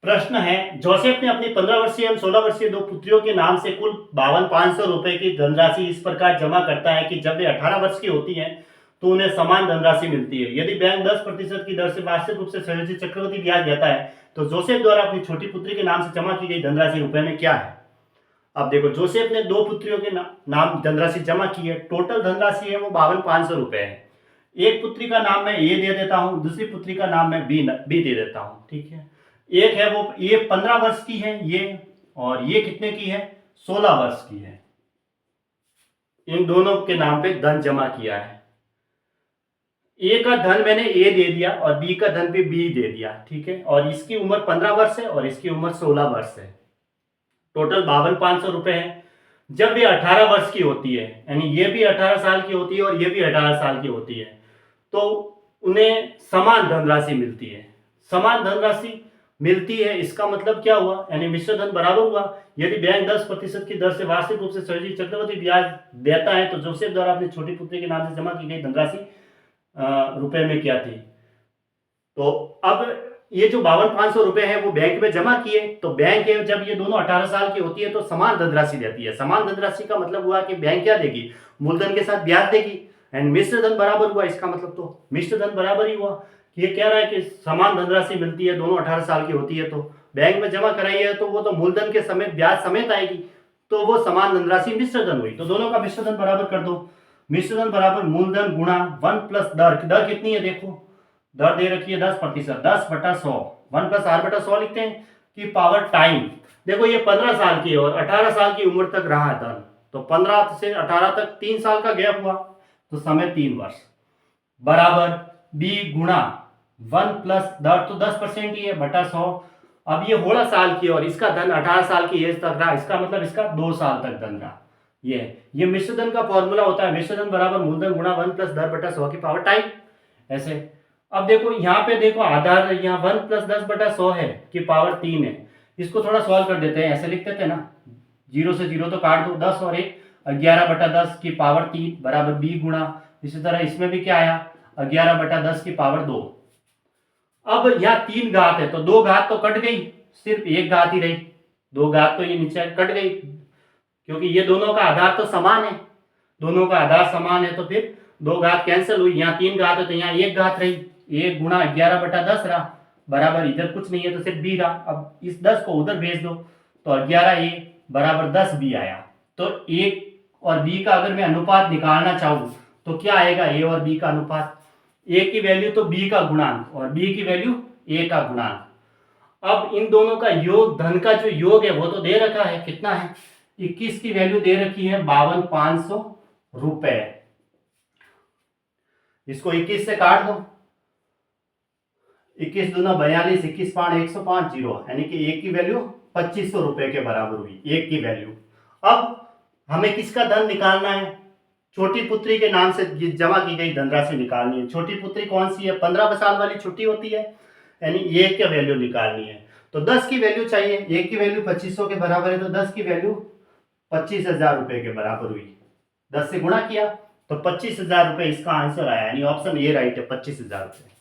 प्रश्न है, जोसेफ ने अपनी 15 वर्षीय एवं 16 वर्षीय दो पुत्रियों के नाम से कुल 52,500 रुपए की धनराशि इस प्रकार जमा करता है कि जब वे 18 वर्ष की होती हैं तो उन्हें समान धनराशि मिलती है। यदि बैंक 10% की दर से वार्षिक रूप से संयोजित चक्रवृद्धि ब्याज देता है तो जोसेफ द्वारा अपनी छोटी पुत्री के नाम से जमा की गई धनराशि रुपए में क्या है? अब देखो, जोसेफ ने दो पुत्रियों के नाम धनराशि जमा की है। टोटल धनराशि है वो 52,500 रुपए है। एक पुत्री का नाम मैं ए दे देता हूं, दूसरी पुत्री का नाम मैं बी दे देता हूं। ठीक है, एक है वो ये 15 वर्ष की है ये, और ये कितने की है? 16 वर्ष की है। इन दोनों के नाम पे धन जमा किया है। ए का धन मैंने ए दे दिया और बी का धन भी बी दे दिया। ठीक है, और इसकी उम्र 15 वर्ष है और इसकी उम्र 16 वर्ष है। टोटल 52,500 रुपए है। जब ये 18 वर्ष की होती है, यानी ये भी 18 साल की होती है और ये भी 18 साल की होती है, तो उन्हें समान धनराशि मिलती है। समान धनराशि मिलती है इसका मतलब क्या हुआ? यानी मिश्र धन बराबर हुआ। यदि बैंक 10% की दर से वार्षिक रूप से संयोजित चक्रवृद्धि ब्याज देता है तो जोसेफ द्वारा अपनी छोटी पुत्री के नाम से जमा की गई धनराशि रुपए में क्या थी? तो अब ये जो 52,500 रुपए है वो बैंक में जमा किए, तो बैंक है जब ये दोनों 18 साल की होती है तो समान धनराशि देती है। समान धनराशि का मतलब हुआ कि बैंक क्या देगी? मूलधन के साथ ब्याज देगी। एंड मिश्र धन बराबर हुआ, इसका मतलब तो मिश्र धन बराबर ही हुआ। ये कह रहा है कि समान धनराशि मिलती है, दोनों 18 साल की होती है, तो बैंक में जमा कराई है तो वो तो मूलधन के समेत ब्याज समेत आएगी, तो वो समान धनराशि मिश्र धन हुई। तो दोनों का मिश्र धन बराबर कर दो। मिश्र धन बराबर मूलधन गुणा 1 प्लस दर। दर कितनी है? देखो, दर दे रखी है 10%, 10/100। 1 प्लस r/100 लिखते हैं कि पावर टाइम। देखो ये 15 साल की और 18 साल की उम्र तक रहा धन, तो 15 से 18 तक 3 साल का गैप हुआ, तो समय 3 वर्ष बराबर बी गुणा 1 प्लस दर तो 10% ही है बटा 100। अब ये 16 साल की और इसका धन 18 साल की एज तक रहा, इसका मतलब इसका 2 साल तक धन रहा। ये मिश्र धन का फॉर्मूला होता है, मिश्र धन बराबर मूलधन गुणा 1 प्लस दर बटा 100 की पावर टाइम। ऐसे अब देखो यहाँ पे देखो आधार यहाँ 1 प्लस 10/100 है कि पावर 3 है। इसको थोड़ा सॉल्व कर देते हैं, ऐसे लिख देते हैं ना, 0 से 0 तो काट दो, 10 और 1 11/10 की पावर 3 बराबर बी गुणा, इसी तरह इसमें भी क्या आया 11/10 की पावर 2। अब यहाँ 3 घात है तो 2 घात तो कट गई, सिर्फ 1 घात ही रही। 2 घात तो ये नीचे कट गई क्योंकि ये दोनों का आधार तो समान है, दोनों का आधार समान है, तो फिर 2 घात कैंसिल हुई। यहाँ 3 घात है तो यहाँ 1 घात रही, 1 गुणा 11/10 रहा बराबर, इधर कुछ नहीं है तो सिर्फ बी रहा। अब इस 10 को उधर भेज दो तो 11a बराबर 10b आया। तो a और b का अगर मैं अनुपात निकालना चाहूँ तो क्या आएगा? a और b का अनुपात, a की वैल्यू तो b का गुणांक और b की वैल्यू a का गुणांक। अब इन दोनों का योग, धन का जो योग है वो तो दे रखा है, कितना है? 21 की वैल्यू दे रखी है 52,500 रुपए। इसको 21 से काट दो, 21 दूना 42, 21 5 105 जीरो, यानी कि एक की वैल्यू 2500 रुपए के बराबर हुई, एक की वैल्यू। अब हमें किसका धन निकालना है? छोटी पुत्री के नाम से जमा की गई धनराशि निकालनी है। छोटी पुत्री कौन सी है? 15 साल वाली छोटी होती है, यानी एक की वैल्यू निकालनी है। तो 10 की वैल्यू चाहिए, एक की वैल्यू 2500 के बराबर है, तो 10 की वैल्यू 25,000 रुपए के बराबर हुई। 10 से गुणा किया तो 25,000 रुपए इसका आंसर आया, यानी ऑप्शन ए राइट है, 25,000 रुपए।